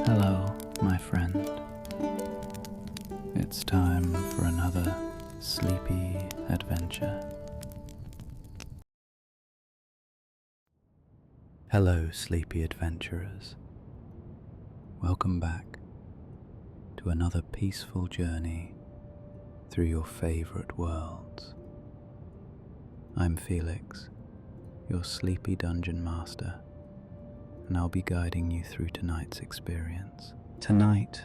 Hello, my friend. It's time for another sleepy adventure. Hello, sleepy adventurers. Welcome back to another peaceful journey through your favorite worlds. I'm Felix, your sleepy dungeon master, and I'll be guiding you through tonight's experience. Tonight,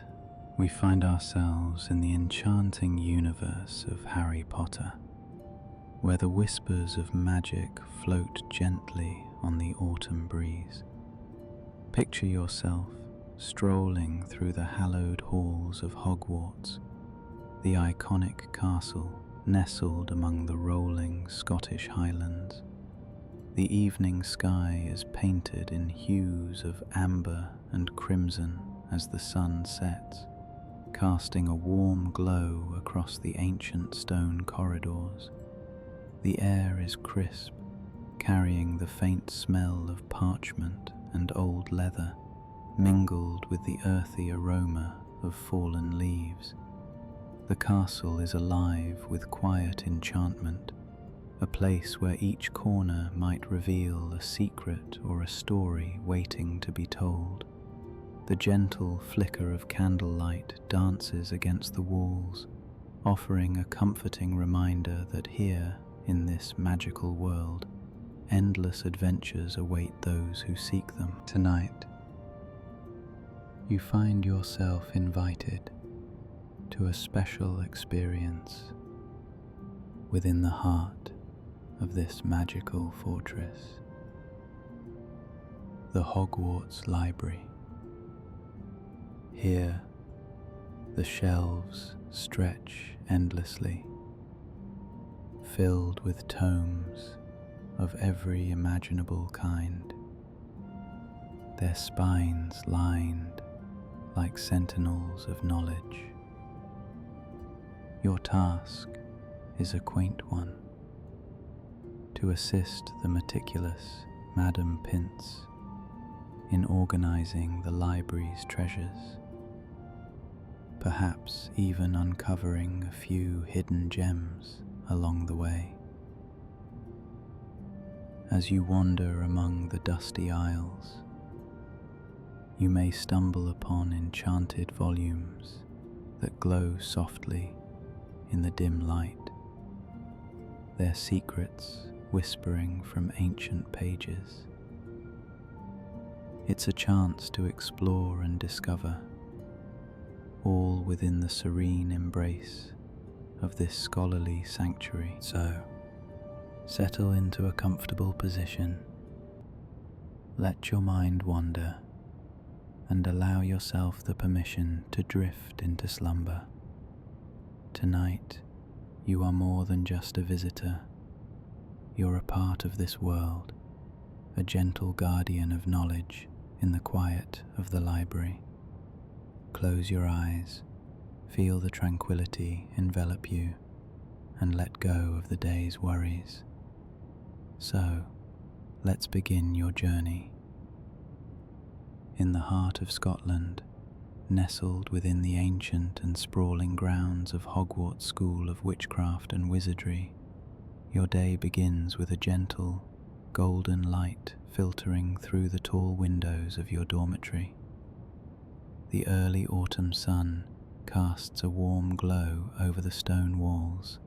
we find ourselves in the enchanting universe of Harry Potter, where the whispers of magic float gently on the autumn breeze. Picture yourself strolling through the hallowed halls of Hogwarts, the iconic castle nestled among the rolling Scottish Highlands. The evening sky is painted in hues of amber and crimson as the sun sets, casting a warm glow across the ancient stone corridors. The air is crisp, carrying the faint smell of parchment and old leather, mingled with the earthy aroma of fallen leaves. The castle is alive with quiet enchantment, a place where each corner might reveal a secret or a story waiting to be told. The gentle flicker of candlelight dances against the walls, offering a comforting reminder that here, in this magical world, endless adventures await those who seek them. Tonight, you find yourself invited to a special experience within the heart of this magical fortress, the Hogwarts Library. Here, the shelves stretch endlessly, filled with tomes of every imaginable kind, their spines lined like sentinels of knowledge. Your task is a quaint one: to assist the meticulous Madam Pince in organizing the library's treasures, perhaps even uncovering a few hidden gems along the way. As you wander among the dusty aisles, you may stumble upon enchanted volumes that glow softly in the dim light, their secrets whispering from ancient pages. It's a chance to explore and discover, all within the serene embrace of this scholarly sanctuary. So, settle into a comfortable position, let your mind wander, and allow yourself the permission to drift into slumber. Tonight, you are more than just a visitor. You're a part of this world, a gentle guardian of knowledge in the quiet of the library. Close your eyes, feel the tranquility envelop you, and let go of the day's worries. So, let's begin your journey. In the heart of Scotland, nestled within the ancient and sprawling grounds of Hogwarts School of Witchcraft and Wizardry, your day begins with a gentle, golden light filtering through the tall windows of your dormitory. The early autumn sun casts a warm glow over the stone walls,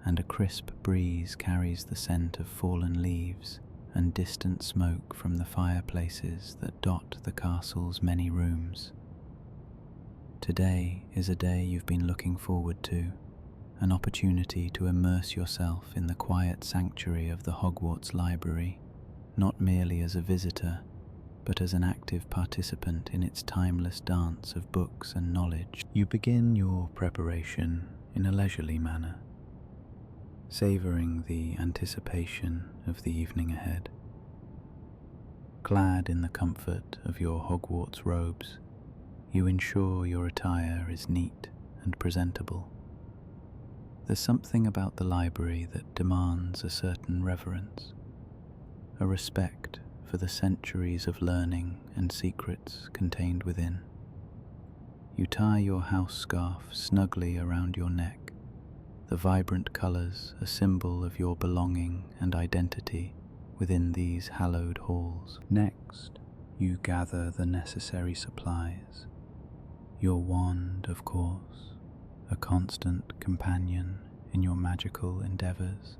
and a crisp breeze carries the scent of fallen leaves and distant smoke from the fireplaces that dot the castle's many rooms. Today is a day you've been looking forward to, an opportunity to immerse yourself in the quiet sanctuary of the Hogwarts Library, not merely as a visitor, but as an active participant in its timeless dance of books and knowledge. You begin your preparation in a leisurely manner, savouring the anticipation of the evening ahead. Clad in the comfort of your Hogwarts robes, you ensure your attire is neat and presentable. There's something about the library that demands a certain reverence, a respect for the centuries of learning and secrets contained within. You tie your house scarf snugly around your neck, the vibrant colours a symbol of your belonging and identity within these hallowed halls. Next, you gather the necessary supplies. Your wand, of course, a constant companion in your magical endeavours,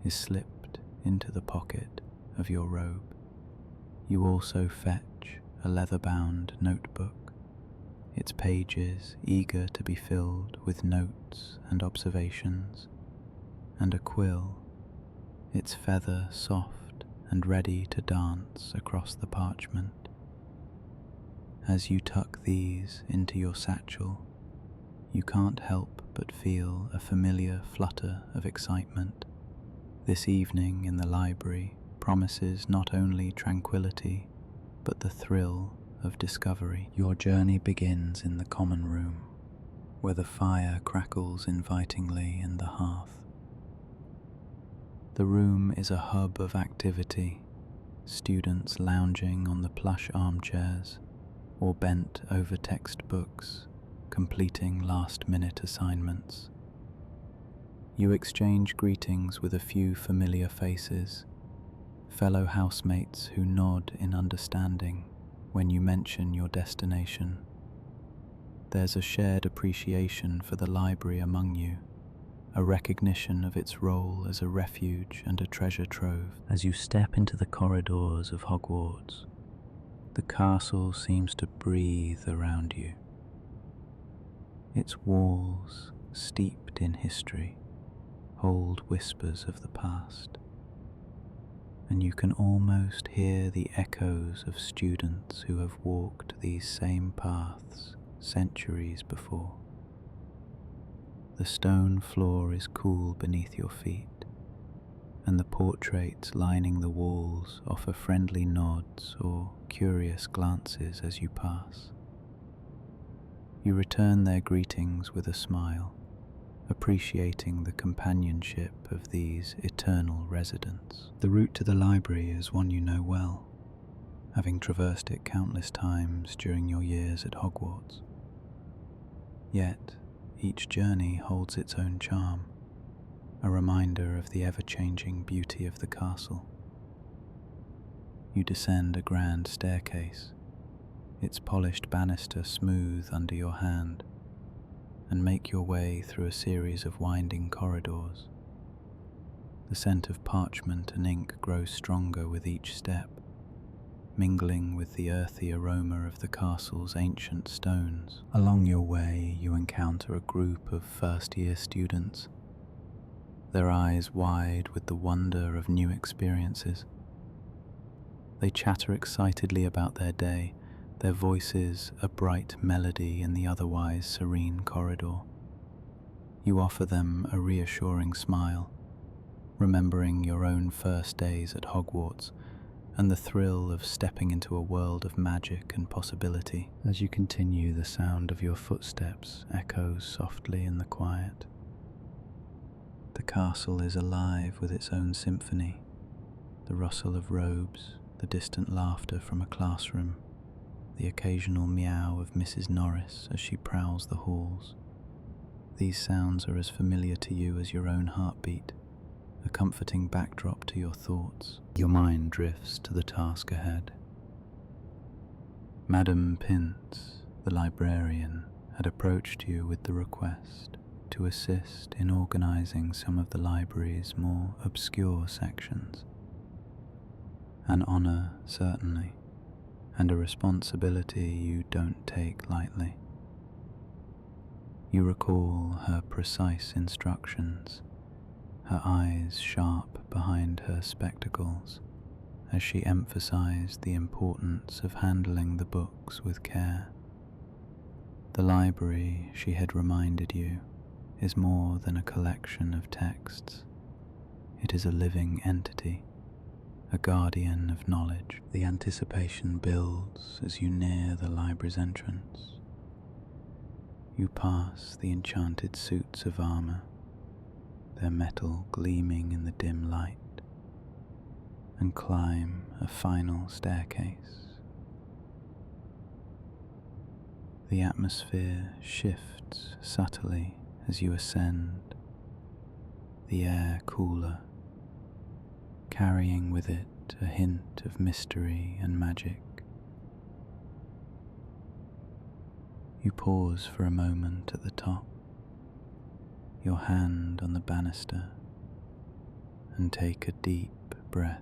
is slipped into the pocket of your robe. You also fetch a leather-bound notebook, its pages eager to be filled with notes and observations, and a quill, its feather soft and ready to dance across the parchment. As you tuck these into your satchel, you can't help but feel a familiar flutter of excitement. This evening in the library promises not only tranquility, but the thrill of discovery. Your journey begins in the common room, where the fire crackles invitingly in the hearth. The room is a hub of activity, students lounging on the plush armchairs or bent over textbooks, completing last-minute assignments. You exchange greetings with a few familiar faces, fellow housemates who nod in understanding when you mention your destination. There's a shared appreciation for the library among you, a recognition of its role as a refuge and a treasure trove. As you step into the corridors of Hogwarts, the castle seems to breathe around you. Its walls, steeped in history, hold whispers of the past, and you can almost hear the echoes of students who have walked these same paths centuries before. The stone floor is cool beneath your feet, and the portraits lining the walls offer friendly nods or curious glances as you pass. You return their greetings with a smile, appreciating the companionship of these eternal residents. The route to the library is one you know well, having traversed it countless times during your years at Hogwarts. Yet, each journey holds its own charm, a reminder of the ever-changing beauty of the castle. You descend a grand staircase, its polished banister smooth under your hand, and make your way through a series of winding corridors. The scent of parchment and ink grows stronger with each step, mingling with the earthy aroma of the castle's ancient stones. Along your way, you encounter a group of first-year students, their eyes wide with the wonder of new experiences. They chatter excitedly about their day, their voices a bright melody in the otherwise serene corridor. You offer them a reassuring smile, remembering your own first days at Hogwarts and the thrill of stepping into a world of magic and possibility. As you continue, the sound of your footsteps echoes softly in the quiet. The castle is alive with its own symphony, the rustle of robes, the distant laughter from a classroom, the occasional meow of Mrs. Norris as she prowls the halls. These sounds are as familiar to you as your own heartbeat, a comforting backdrop to your thoughts. Your mind drifts to the task ahead. Madam Pince, the librarian, had approached you with the request to assist in organising some of the library's more obscure sections. An honour, certainly, and a responsibility you don't take lightly. You recall her precise instructions, her eyes sharp behind her spectacles, as she emphasized the importance of handling the books with care. The library, she had reminded you, is more than a collection of texts. It is a living entity, a guardian of knowledge. The anticipation builds as you near the library's entrance. You pass the enchanted suits of armour, their metal gleaming in the dim light, and climb a final staircase. The atmosphere shifts subtly as you ascend, the air cooler, carrying with it a hint of mystery and magic. You pause for a moment at the top, your hand on the banister, and take a deep breath,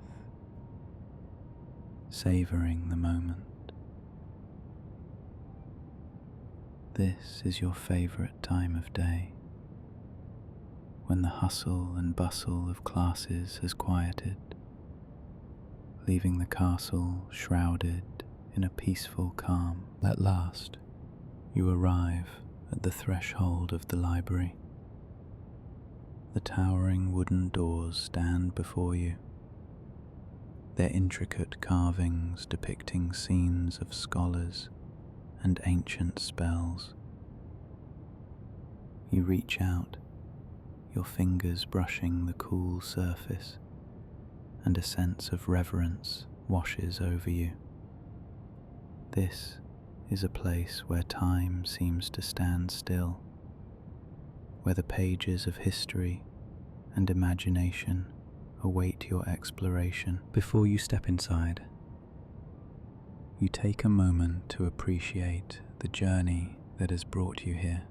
savouring the moment. This is your favourite time of day, when the hustle and bustle of classes has quieted, leaving the castle shrouded in a peaceful calm. At last, you arrive at the threshold of the library. The towering wooden doors stand before you, their intricate carvings depicting scenes of scholars and ancient spells. You reach out, your fingers brushing the cool surface, and a sense of reverence washes over you. This is a place where time seems to stand still, where the pages of history and imagination await your exploration. Before you step inside, you take a moment to appreciate the journey that has brought you here.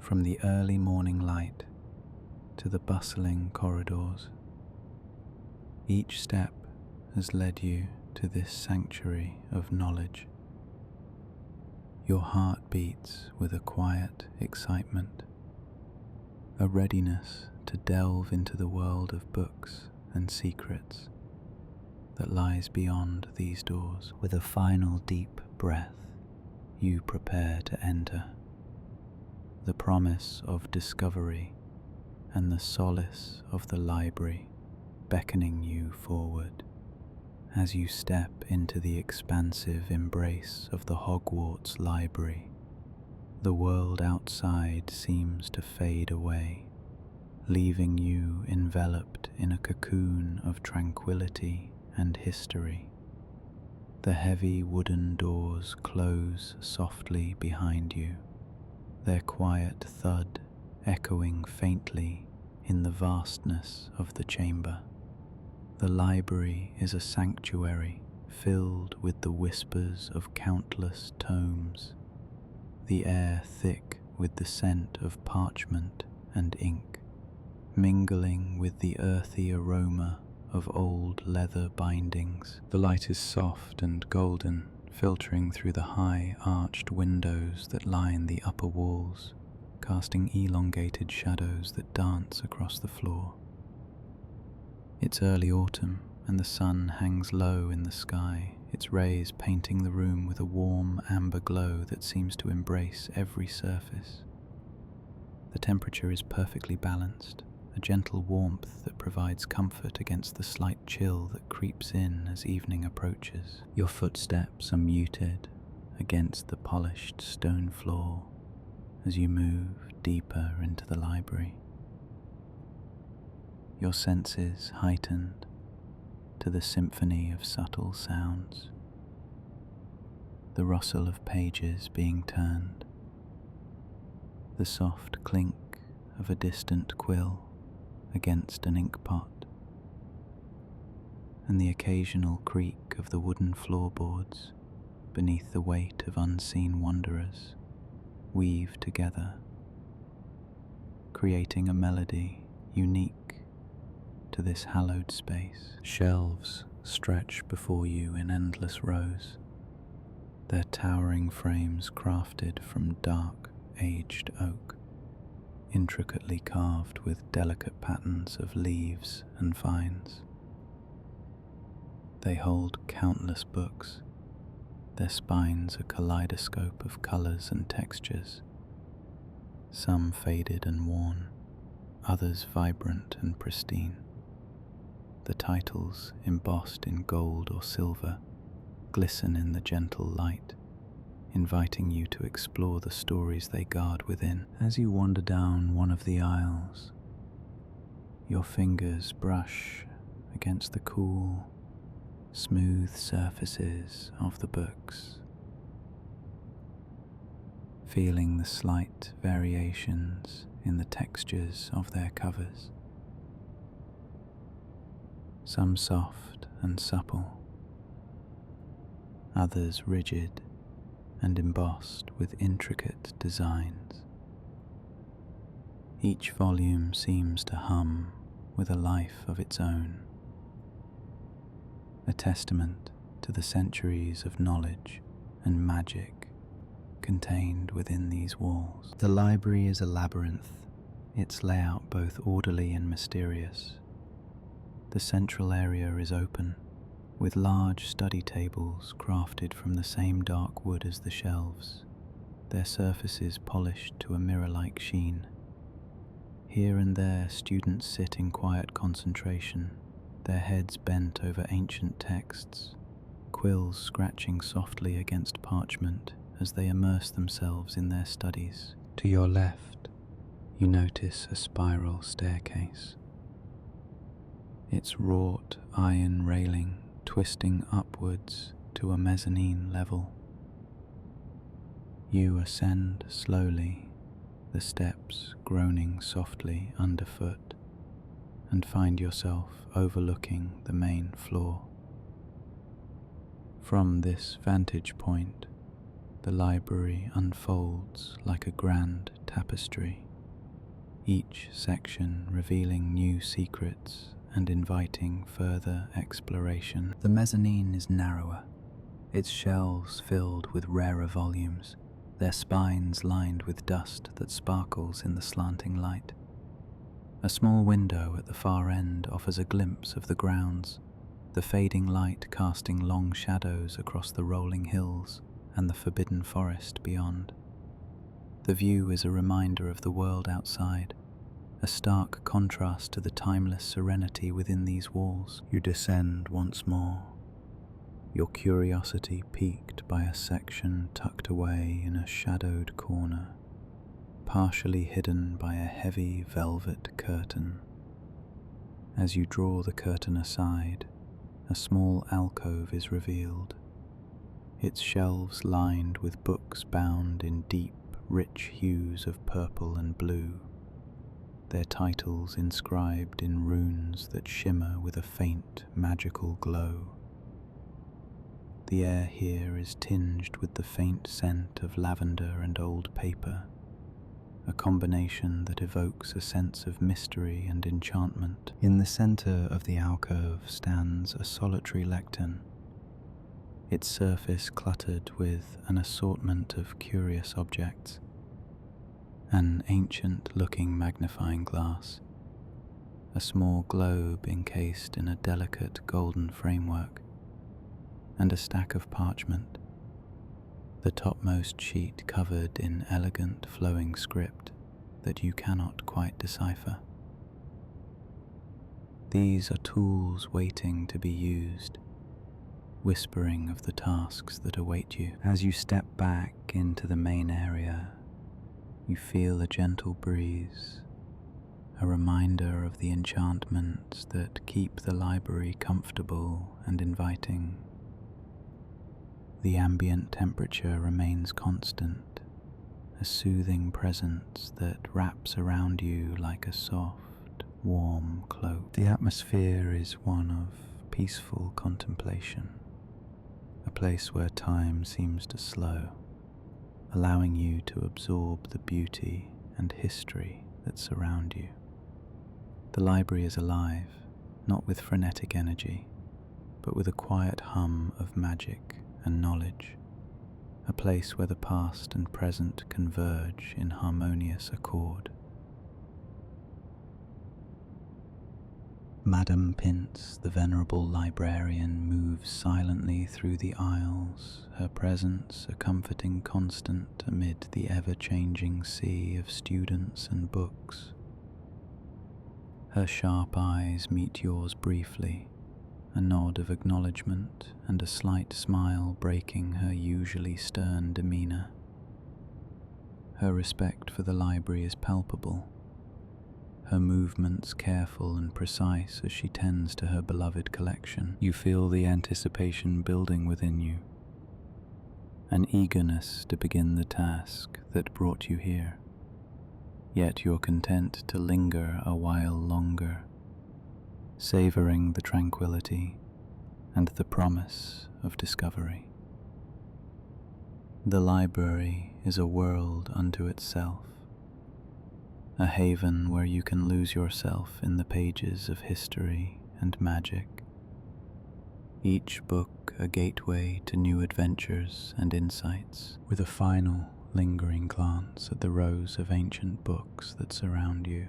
From the early morning light to the bustling corridors, each step has led you to this sanctuary of knowledge. Your heart beats with a quiet excitement, a readiness to delve into the world of books and secrets that lies beyond these doors. With a final deep breath, you prepare to enter, the promise of discovery and the solace of the library beckoning you forward. As you step into the expansive embrace of the Hogwarts Library, the world outside seems to fade away, leaving you enveloped in a cocoon of tranquility and history. The heavy wooden doors close softly behind you, their quiet thud echoing faintly in the vastness of the chamber. The library is a sanctuary filled with the whispers of countless tomes, the air thick with the scent of parchment and ink, mingling with the earthy aroma of old leather bindings. The light is soft and golden, filtering through the high arched windows that line the upper walls, casting elongated shadows that dance across the floor. It's early autumn, and the sun hangs low in the sky, its rays painting the room with a warm amber glow that seems to embrace every surface. The temperature is perfectly balanced, a gentle warmth that provides comfort against the slight chill that creeps in as evening approaches. Your footsteps are muted against the polished stone floor as you move deeper into the library, your senses heightened to the symphony of subtle sounds, the rustle of pages being turned, the soft clink of a distant quill against an ink pot, and the occasional creak of the wooden floorboards beneath the weight of unseen wanderers weave together, creating a melody unique to this hallowed space. Shelves stretch before you in endless rows, their towering frames crafted from dark, aged oak, intricately carved with delicate patterns of leaves and vines. They hold countless books, their spines a kaleidoscope of colours and textures, some faded and worn, others vibrant and pristine. The titles, embossed in gold or silver, glisten in the gentle light, inviting you to explore the stories they guard within. As you wander down one of the aisles, your fingers brush against the cool, smooth surfaces of the books, feeling the slight variations in the textures of their covers. Some soft and supple, others rigid and embossed with intricate designs. Each volume seems to hum with a life of its own, a testament to the centuries of knowledge and magic contained within these walls. The library is a labyrinth, its layout both orderly and mysterious. The central area is open, with large study tables crafted from the same dark wood as the shelves, their surfaces polished to a mirror-like sheen. Here and there students sit in quiet concentration, their heads bent over ancient texts, quills scratching softly against parchment as they immerse themselves in their studies. To your left, you notice a spiral staircase, its wrought iron railing twisting upwards to a mezzanine level. You ascend slowly, the steps groaning softly underfoot, and find yourself overlooking the main floor. From this vantage point, the library unfolds like a grand tapestry, each section revealing new secrets and inviting further exploration. The mezzanine is narrower, its shelves filled with rarer volumes, their spines lined with dust that sparkles in the slanting light. A small window at the far end offers a glimpse of the grounds, the fading light casting long shadows across the rolling hills and the forbidden forest beyond. The view is a reminder of the world outside, a stark contrast to the timeless serenity within these walls. You descend once more, your curiosity piqued by a section tucked away in a shadowed corner, partially hidden by a heavy velvet curtain. As you draw the curtain aside, a small alcove is revealed, its shelves lined with books bound in deep, rich hues of purple and blue, their titles inscribed in runes that shimmer with a faint, magical glow. The air here is tinged with the faint scent of lavender and old paper, a combination that evokes a sense of mystery and enchantment. In the center of the alcove stands a solitary lectern, its surface cluttered with an assortment of curious objects. An ancient-looking magnifying glass, a small globe encased in a delicate golden framework, and a stack of parchment, the topmost sheet covered in elegant flowing script that you cannot quite decipher. These are tools waiting to be used, whispering of the tasks that await you. As you step back into the main area, you feel a gentle breeze, a reminder of the enchantments that keep the library comfortable and inviting. The ambient temperature remains constant, a soothing presence that wraps around you like a soft, warm cloak. The atmosphere is one of peaceful contemplation, a place where time seems to slow, allowing you to absorb the beauty and history that surround you. The library is alive, not with frenetic energy, but with a quiet hum of magic and knowledge, a place where the past and present converge in harmonious accord. Madam Pince, the venerable librarian, moves silently through the aisles, her presence a comforting constant amid the ever-changing sea of students and books. Her sharp eyes meet yours briefly, a nod of acknowledgement and a slight smile breaking her usually stern demeanor. Her respect for the library is palpable, her movements careful and precise as she tends to her beloved collection. You feel the anticipation building within you, an eagerness to begin the task that brought you here, yet you're content to linger a while longer, savouring the tranquility and the promise of discovery. The library is a world unto itself, a haven where you can lose yourself in the pages of history and magic, each book a gateway to new adventures and insights. With a final, lingering glance at the rows of ancient books that surround you,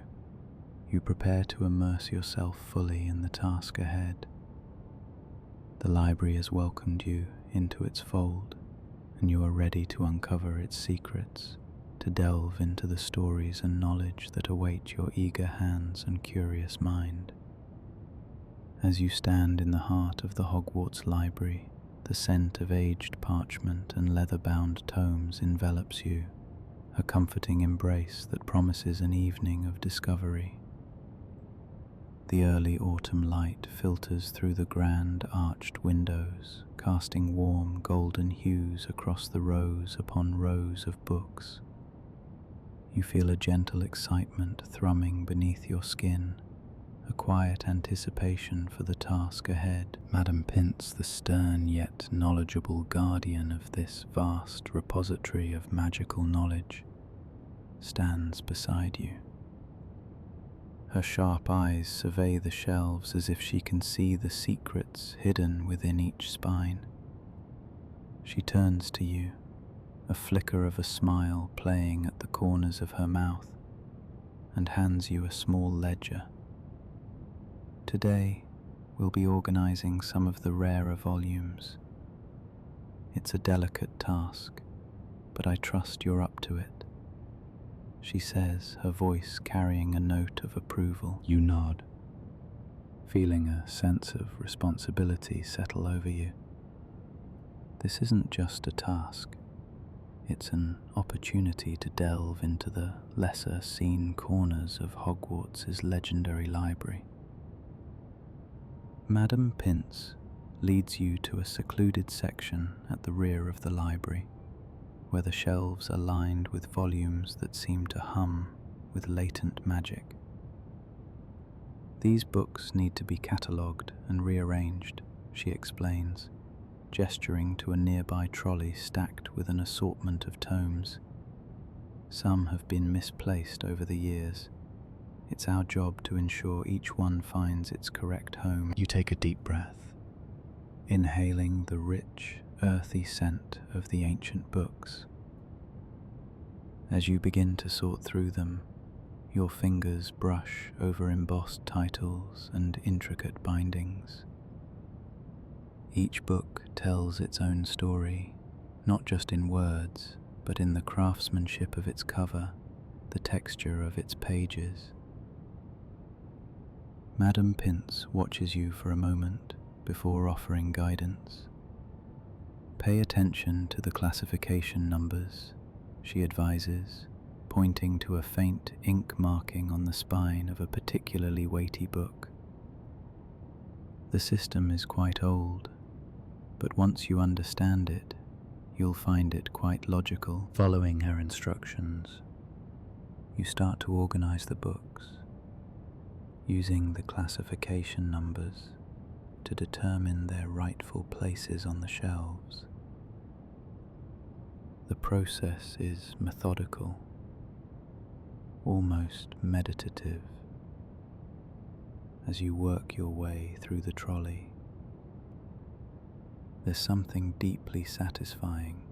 you prepare to immerse yourself fully in the task ahead. The library has welcomed you into its fold, and you are ready to uncover its secrets, to delve into the stories and knowledge that await your eager hands and curious mind. As you stand in the heart of the Hogwarts Library, the scent of aged parchment and leather-bound tomes envelops you, a comforting embrace that promises an evening of discovery. The early autumn light filters through the grand arched windows, casting warm golden hues across the rows upon rows of books. You feel a gentle excitement thrumming beneath your skin, a quiet anticipation for the task ahead. Madam Pince, the stern yet knowledgeable guardian of this vast repository of magical knowledge, stands beside you. Her sharp eyes survey the shelves as if she can see the secrets hidden within each spine. She turns to you, a flicker of a smile playing at the corners of her mouth, and hands you a small ledger. Today, we'll be organizing some of the rarer volumes. It's a delicate task, but I trust you're up to it, she says, her voice carrying a note of approval. You nod, feeling a sense of responsibility settle over you. This isn't just a task, it's an opportunity to delve into the lesser-seen corners of Hogwarts' legendary library. Madam Pince leads you to a secluded section at the rear of the library, where the shelves are lined with volumes that seem to hum with latent magic. These books need to be catalogued and rearranged, she explains, gesturing to a nearby trolley stacked with an assortment of tomes. Some have been misplaced over the years. It's our job to ensure each one finds its correct home. You take a deep breath, inhaling the rich, earthy scent of the ancient books. As you begin to sort through them, your fingers brush over embossed titles and intricate bindings. Each book tells its own story, not just in words, but in the craftsmanship of its cover, the texture of its pages. Madam Pince watches you for a moment before offering guidance. Pay attention to the classification numbers, she advises, pointing to a faint ink marking on the spine of a particularly weighty book. The system is quite old, but once you understand it, you'll find it quite logical. Following her instructions, you start to organize the books, using the classification numbers to determine their rightful places on the shelves. The process is methodical, almost meditative, as you work your way through the trolley. There's something deeply satisfying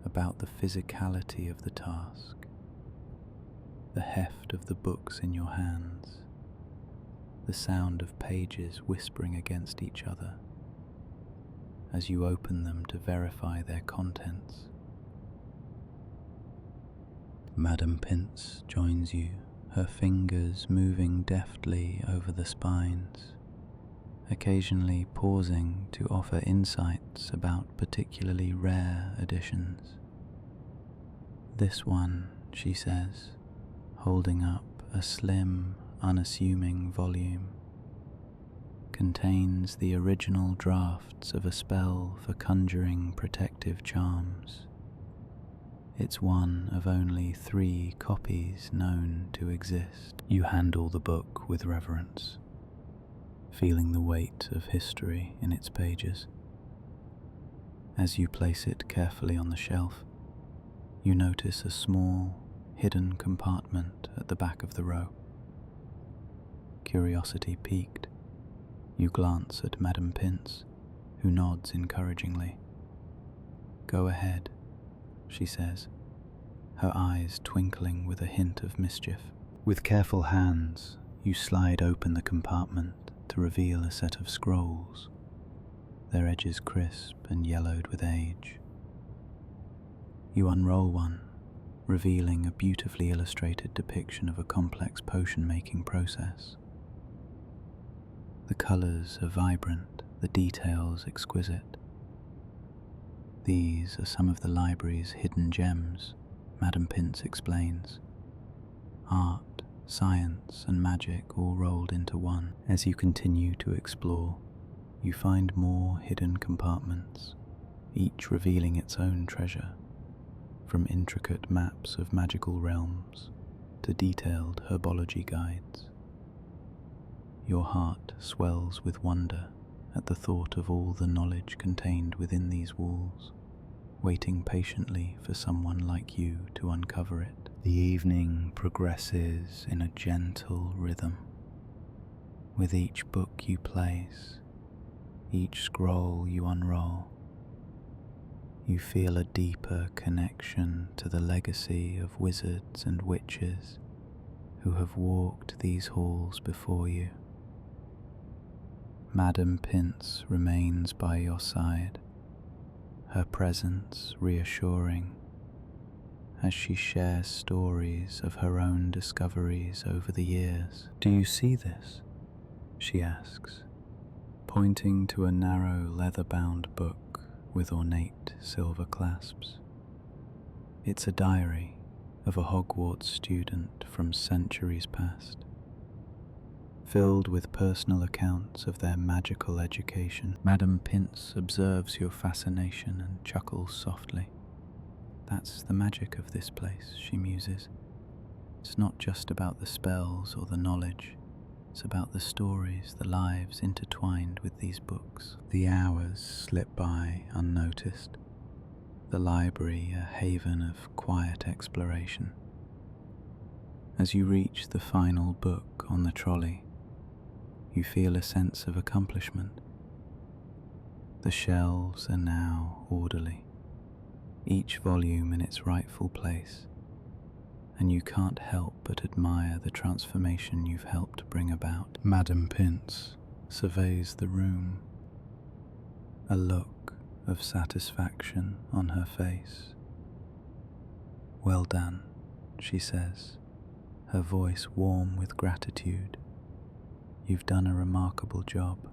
about the physicality of the task, the heft of the books in your hands, the sound of pages whispering against each other as you open them to verify their contents. Madam Pince joins you, her fingers moving deftly over the spines, occasionally pausing to offer insights about particularly rare editions. This one, she says, holding up a slim, unassuming volume, contains the original drafts of a spell for conjuring protective protective charms. It's one of only 3 copies known to exist. You handle the book with reverence, feeling the weight of history in its pages. As you place it carefully on the shelf, you notice a small, hidden compartment at the back of the row. Curiosity piqued, you glance at Madam Pince, who nods encouragingly. "Go ahead," she says, her eyes twinkling with a hint of mischief. With careful hands, you slide open the compartment to reveal a set of scrolls, their edges crisp and yellowed with age. You unroll one, revealing a beautifully illustrated depiction of a complex potion-making process. The colours are vibrant, the details exquisite. "These are some of the library's hidden gems," Madam Pince explains. "Art, science and magic all rolled into one." As you continue to explore, you find more hidden compartments, each revealing its own treasure, from intricate maps of magical realms to detailed herbology guides. Your heart swells with wonder at the thought of all the knowledge contained within these walls, waiting patiently for someone like you to uncover it. The evening progresses in a gentle rhythm. With each book you place, each scroll you unroll, you feel a deeper connection to the legacy of wizards and witches who have walked these halls before you. Madam Pince remains by your side, her presence reassuring as she shares stories of her own discoveries over the years. "Do you see this?" she asks, pointing to a narrow leather-bound book with ornate silver clasps. It's a diary of a Hogwarts student from centuries past, filled with personal accounts of their magical education. Madam Pince observes your fascination and chuckles softly. "That's the magic of this place," she muses. "It's not just about the spells or the knowledge. It's about the stories, the lives intertwined with these books." The hours slip by unnoticed, the library a haven of quiet exploration. As you reach the final book on the trolley, you feel a sense of accomplishment. The shelves are now orderly, each volume in its rightful place, and you can't help but admire the transformation you've helped bring about. Madam Pince surveys the room, a look of satisfaction on her face. "Well done," she says, her voice warm with gratitude. "You've done a remarkable job.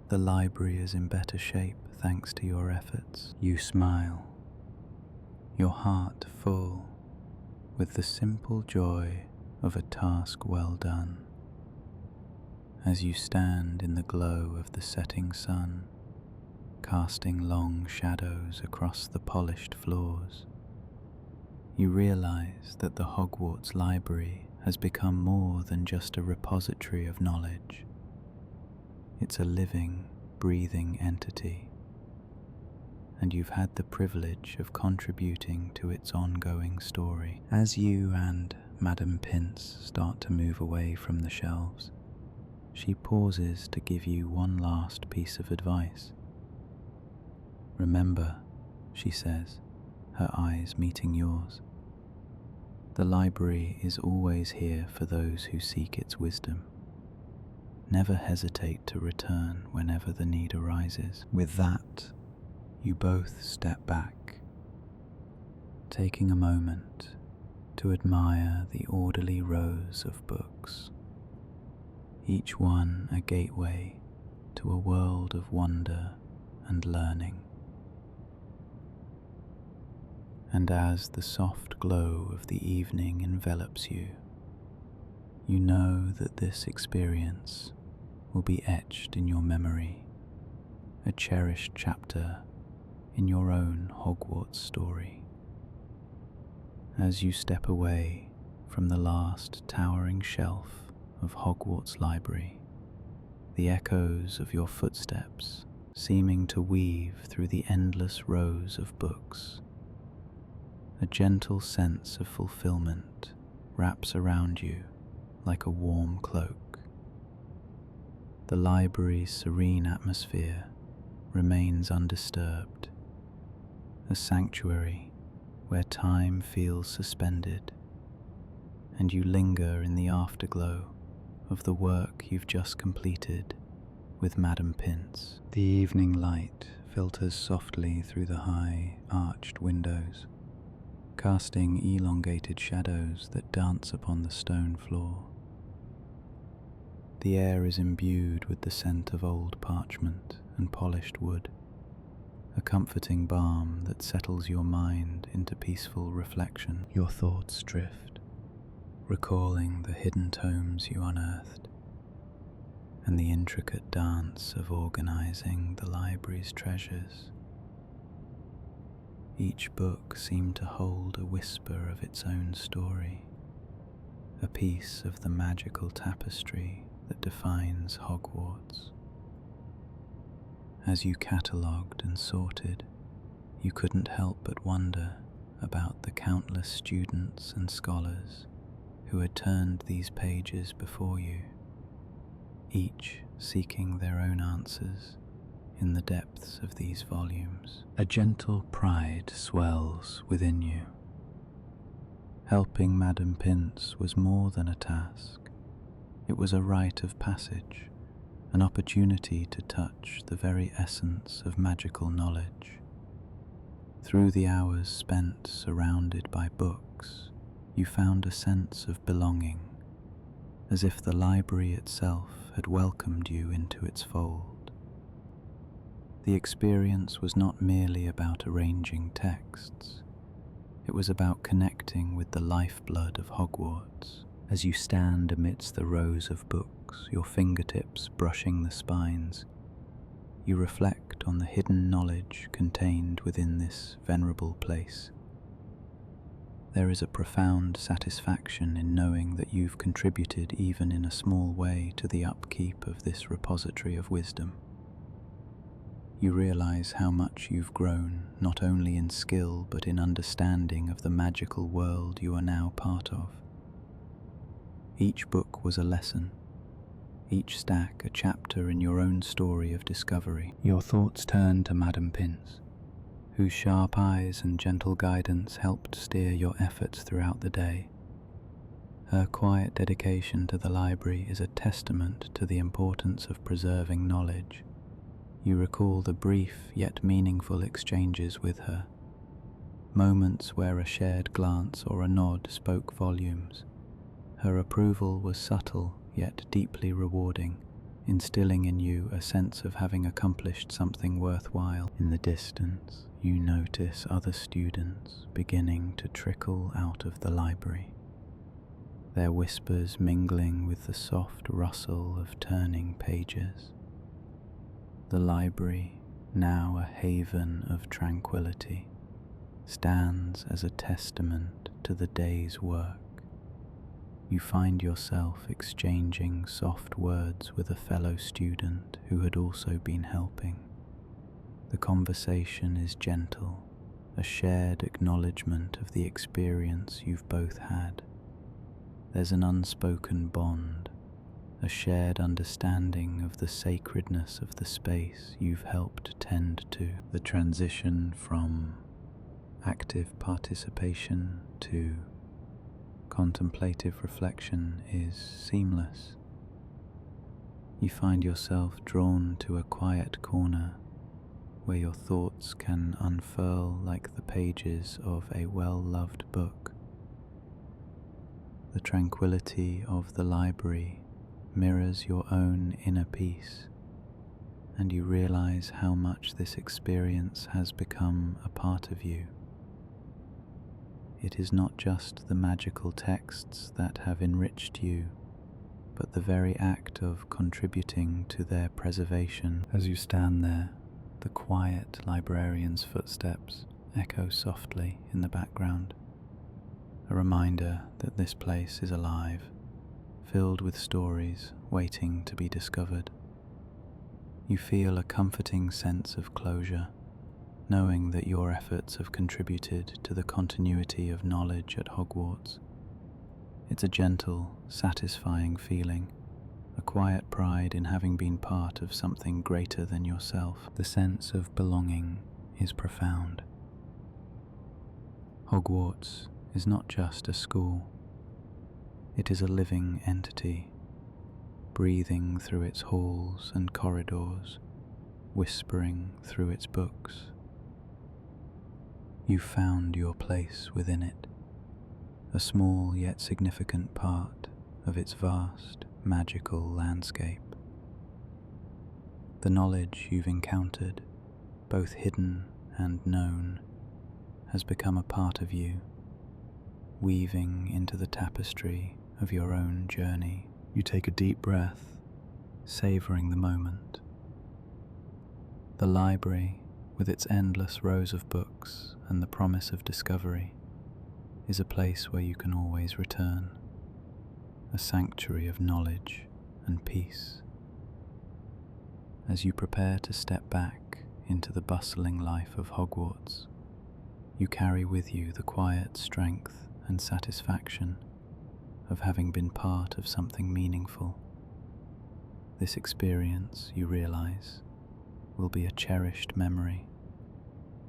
The library is in better shape thanks to your efforts." You smile, your heart full with the simple joy of a task well done. As you stand in the glow of the setting sun, casting long shadows across the polished floors, you realize that the Hogwarts Library has become more than just a repository of knowledge. It's a living, breathing entity, and you've had the privilege of contributing to its ongoing story. As you and Madam Pince start to move away from the shelves, she pauses to give you one last piece of advice. "Remember," she says, her eyes meeting yours, "the library is always here for those who seek its wisdom. Never hesitate to return whenever the need arises." With that, you both step back, taking a moment to admire the orderly rows of books, each one a gateway to a world of wonder and learning. And as the soft glow of the evening envelops you, you know that this experience will be etched in your memory, a cherished chapter in your own Hogwarts story. As you step away from the last towering shelf of Hogwarts Library, the echoes of your footsteps seeming to weave through the endless rows of books, a gentle sense of fulfillment wraps around you like a warm cloak. The library's serene atmosphere remains undisturbed, a sanctuary where time feels suspended, and you linger in the afterglow of the work you've just completed with Madam Pince. The evening light filters softly through the high, arched windows, casting elongated shadows that dance upon the stone floor. The air is imbued with the scent of old parchment and polished wood, a comforting balm that settles your mind into peaceful reflection. Your thoughts drift, recalling the hidden tomes you unearthed and the intricate dance of organizing the library's treasures. Each book seemed to hold a whisper of its own story, a piece of the magical tapestry that defines Hogwarts. As you catalogued and sorted, you couldn't help but wonder about the countless students and scholars who had turned these pages before you, each seeking their own answers in the depths of these volumes. A gentle pride swells within you. Helping Madam Pince was more than a task. It was a rite of passage, an opportunity to touch the very essence of magical knowledge. Through the hours spent surrounded by books, you found a sense of belonging, as if the library itself had welcomed you into its fold. The experience was not merely about arranging texts. It was about connecting with the lifeblood of Hogwarts. As you stand amidst the rows of books, your fingertips brushing the spines, you reflect on the hidden knowledge contained within this venerable place. There is a profound satisfaction in knowing that you've contributed even in a small way to the upkeep of this repository of wisdom. You realize how much you've grown, not only in skill but in understanding of the magical world you are now part of. Each book was a lesson, each stack a chapter in your own story of discovery. Your thoughts turned to Madam Pince, whose sharp eyes and gentle guidance helped steer your efforts throughout the day. Her quiet dedication to the library is a testament to the importance of preserving knowledge. You recall the brief yet meaningful exchanges with her, moments where a shared glance or a nod spoke volumes. Her approval was subtle yet deeply rewarding, instilling in you a sense of having accomplished something worthwhile. In the distance, you notice other students beginning to trickle out of the library, their whispers mingling with the soft rustle of turning pages. The library, now a haven of tranquility, stands as a testament to the day's work. You find yourself exchanging soft words with a fellow student who had also been helping. The conversation is gentle, a shared acknowledgement of the experience you've both had. There's an unspoken bond, a shared understanding of the sacredness of the space you've helped tend to. The transition from active participation to contemplative reflection is seamless. You find yourself drawn to a quiet corner where your thoughts can unfurl like the pages of a well-loved book. The tranquility of the library mirrors your own inner peace, and you realize how much this experience has become a part of you. It is not just the magical texts that have enriched you, but the very act of contributing to their preservation. As you stand there, The quiet librarian's footsteps echo softly in the background, a reminder that this place is alive, filled with stories waiting to be discovered. You feel a comforting sense of closure, knowing that your efforts have contributed to the continuity of knowledge at Hogwarts. It's a gentle, satisfying feeling, a quiet pride in having been part of something greater than yourself. The sense of belonging is profound. Hogwarts is not just a school, it is a living entity, breathing through its halls and corridors, whispering through its books. You found your place within it, a small yet significant part of its vast, magical landscape. The knowledge you've encountered, both hidden and known, has become a part of you, weaving into the tapestry of your own journey. You take a deep breath, savoring the moment. The library, with its endless rows of books and the promise of discovery, is a place where you can always return, a sanctuary of knowledge and peace. As you prepare to step back into the bustling life of Hogwarts, you carry with you the quiet strength and satisfaction of having been part of something meaningful. This experience, you realize, will be a cherished memory,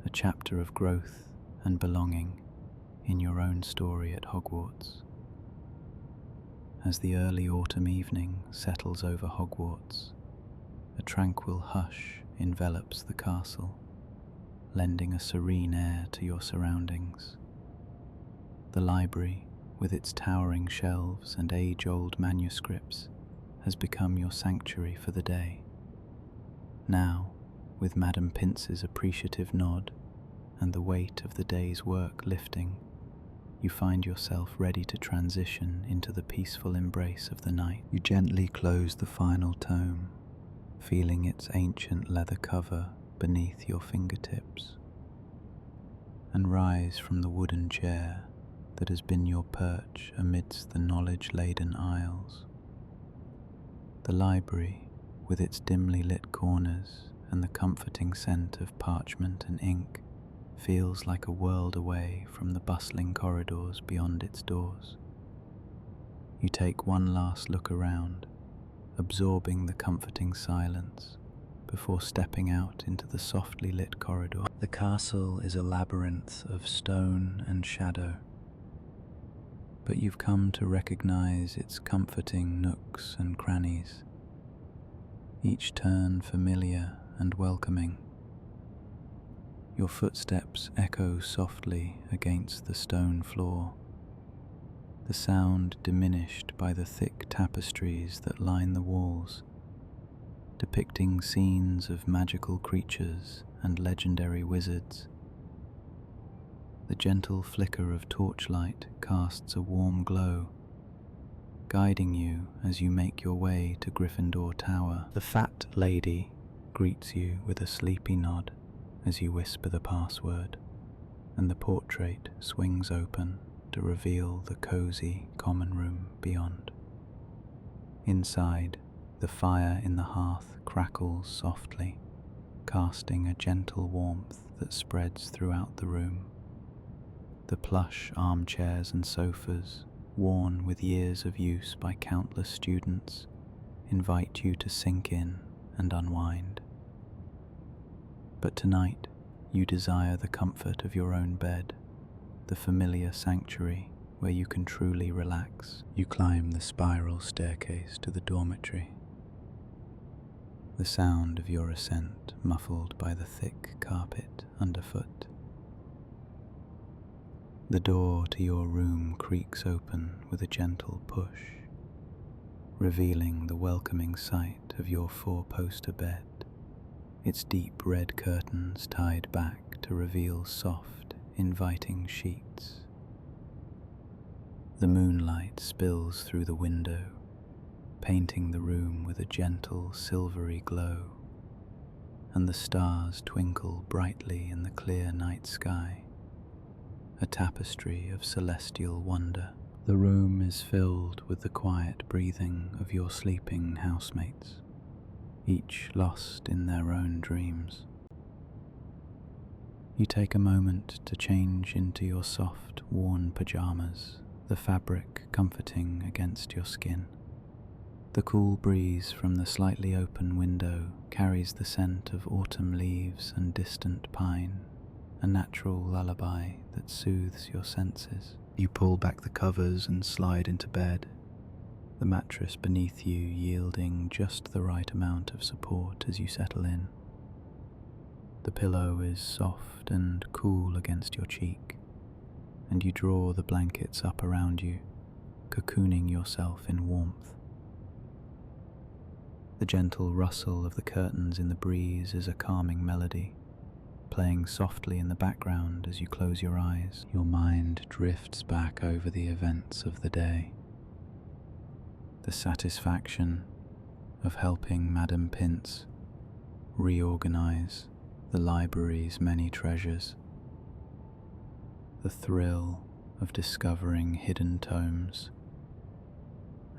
a chapter of growth and belonging in your own story at Hogwarts. As the early autumn evening settles over Hogwarts, a tranquil hush envelops the castle, lending a serene air to your surroundings. The library, with its towering shelves and age-old manuscripts, has become your sanctuary for the day. Now, with Madam Pince's appreciative nod and the weight of the day's work lifting, you find yourself ready to transition into the peaceful embrace of the night. You gently close the final tome, feeling its ancient leather cover beneath your fingertips, and rise from the wooden chair that has been your perch amidst the knowledge-laden aisles. The library, with its dimly lit corners and the comforting scent of parchment and ink, feels like a world away from the bustling corridors beyond its doors. You take one last look around, absorbing the comforting silence, before stepping out into the softly lit corridor. The castle is a labyrinth of stone and shadow, but you've come to recognize its comforting nooks and crannies, each turn familiar and welcoming. Your footsteps echo softly against the stone floor, the sound diminished by the thick tapestries that line the walls, depicting scenes of magical creatures and legendary wizards. The gentle flicker of torchlight casts a warm glow, guiding you as you make your way to Gryffindor Tower. The fat lady greets you with a sleepy nod as you whisper the password, and the portrait swings open to reveal the cozy common room beyond. Inside, the fire in the hearth crackles softly, casting a gentle warmth that spreads throughout the room. The plush armchairs and sofas, worn with years of use by countless students, invite you to sink in and unwind. But tonight, you desire the comfort of your own bed, the familiar sanctuary where you can truly relax. You climb the spiral staircase to the dormitory, the sound of your ascent muffled by the thick carpet underfoot. The door to your room creaks open with a gentle push, revealing the welcoming sight of your four-poster bed, its deep red curtains tied back to reveal soft, inviting sheets. The moonlight spills through the window, painting the room with a gentle silvery glow, and the stars twinkle brightly in the clear night sky, a tapestry of celestial wonder. The room is filled with the quiet breathing of your sleeping housemates, each lost in their own dreams. You take a moment to change into your soft, worn pajamas, the fabric comforting against your skin. The cool breeze from the slightly open window carries the scent of autumn leaves and distant pine, a natural lullaby that soothes your senses. You pull back the covers and slide into bed, the mattress beneath you yielding just the right amount of support as you settle in. The pillow is soft and cool against your cheek, and you draw the blankets up around you, cocooning yourself in warmth. The gentle rustle of the curtains in the breeze is a calming melody, playing softly in the background as you close your eyes. Your mind drifts back over the events of the day. The satisfaction of helping Madam Pince reorganize the library's many treasures. The thrill of discovering hidden tomes,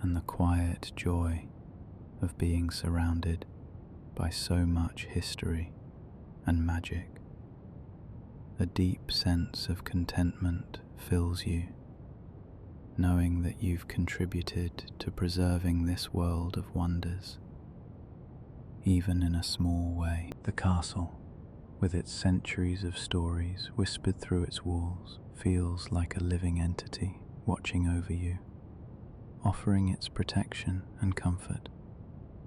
and the quiet joy of being surrounded by so much history and magic. A deep sense of contentment fills you, knowing that you've contributed to preserving this world of wonders, even in a small way. The castle, with its centuries of stories whispered through its walls, feels like a living entity watching over you, offering its protection and comfort.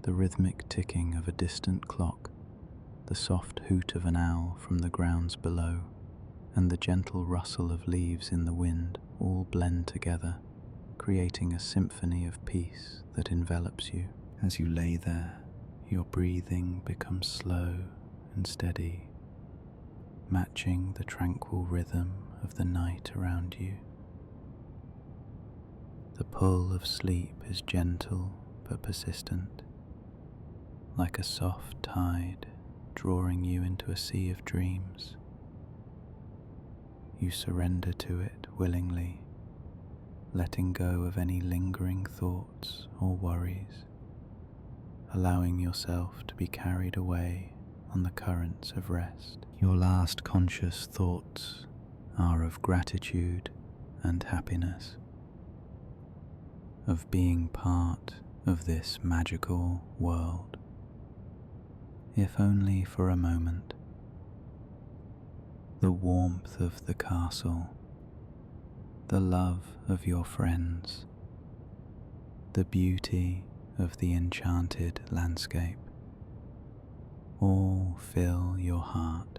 The rhythmic ticking of a distant clock, the soft hoot of an owl from the grounds below, and the gentle rustle of leaves in the wind all blend together, creating a symphony of peace that envelops you. As you lay there, your breathing becomes slow and steady, matching the tranquil rhythm of the night around you. The pull of sleep is gentle but persistent, like a soft tide drawing you into a sea of dreams. You surrender to it willingly, letting go of any lingering thoughts or worries, allowing yourself to be carried away on the currents of rest. Your last conscious thoughts are of gratitude and happiness, of being part of this magical world, if only for a moment. The warmth of the castle, the love of your friends, the beauty of the enchanted landscape, all fill your heart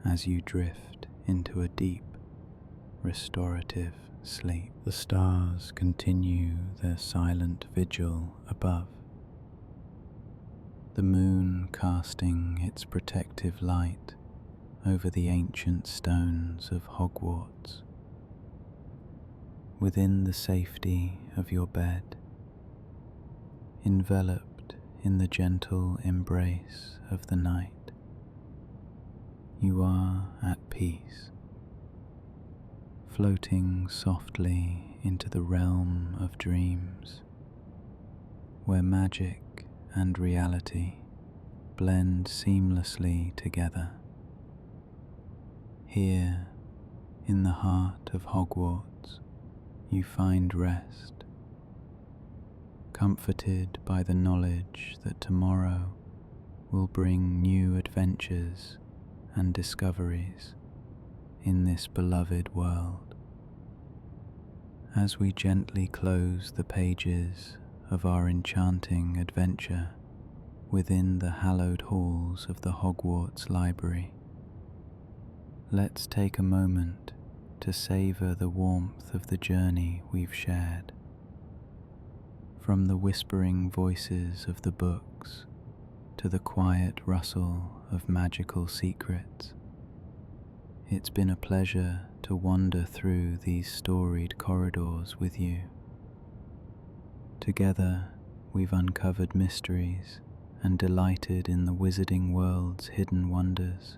as you drift into a deep, restorative sleep. The stars continue their silent vigil above, the moon casting its protective light over the ancient stones of Hogwarts. Within the safety of your bed, enveloped in the gentle embrace of the night, you are at peace, floating softly into the realm of dreams, where magic and reality blend seamlessly together. Here, in the heart of Hogwarts, you find rest, comforted by the knowledge that tomorrow will bring new adventures and discoveries in this beloved world. As we gently close the pages of our enchanting adventure within the hallowed halls of the Hogwarts Library, let's take a moment to savor the warmth of the journey we've shared. From the whispering voices of the books to the quiet rustle of magical secrets, it's been a pleasure to wander through these storied corridors with you. Together, we've uncovered mysteries and delighted in the wizarding world's hidden wonders,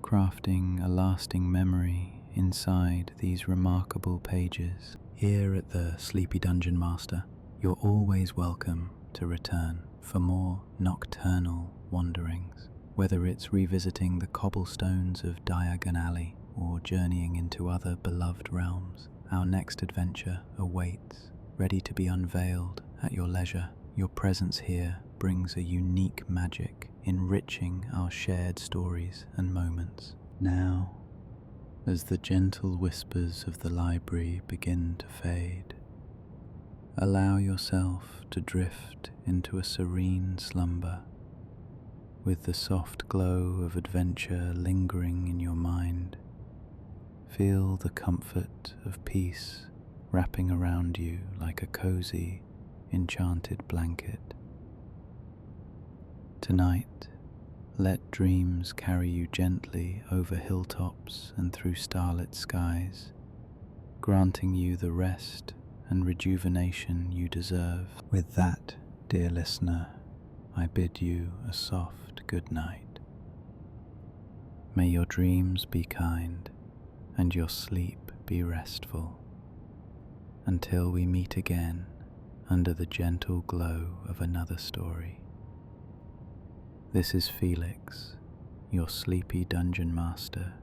crafting a lasting memory inside these remarkable pages. Here at the Sleepy Dungeon Master, you're always welcome to return for more nocturnal wanderings, whether it's revisiting the cobblestones of Diagon Alley or journeying into other beloved realms. Our next adventure awaits, ready to be unveiled at your leisure. Your presence here brings a unique magic, enriching our shared stories and moments. Now, as the gentle whispers of the library begin to fade, allow yourself to drift into a serene slumber, with the soft glow of adventure lingering in your mind. Feel the comfort of peace wrapping around you like a cozy, enchanted blanket. Tonight, let dreams carry you gently over hilltops and through starlit skies, granting you the rest and rejuvenation you deserve. With that, dear listener, I bid you a soft good night. May your dreams be kind and your sleep be restful, until we meet again under the gentle glow of another story. This is Felix, your sleepy dungeon master,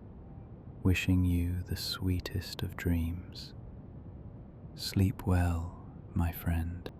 wishing you the sweetest of dreams. Sleep well, my friend.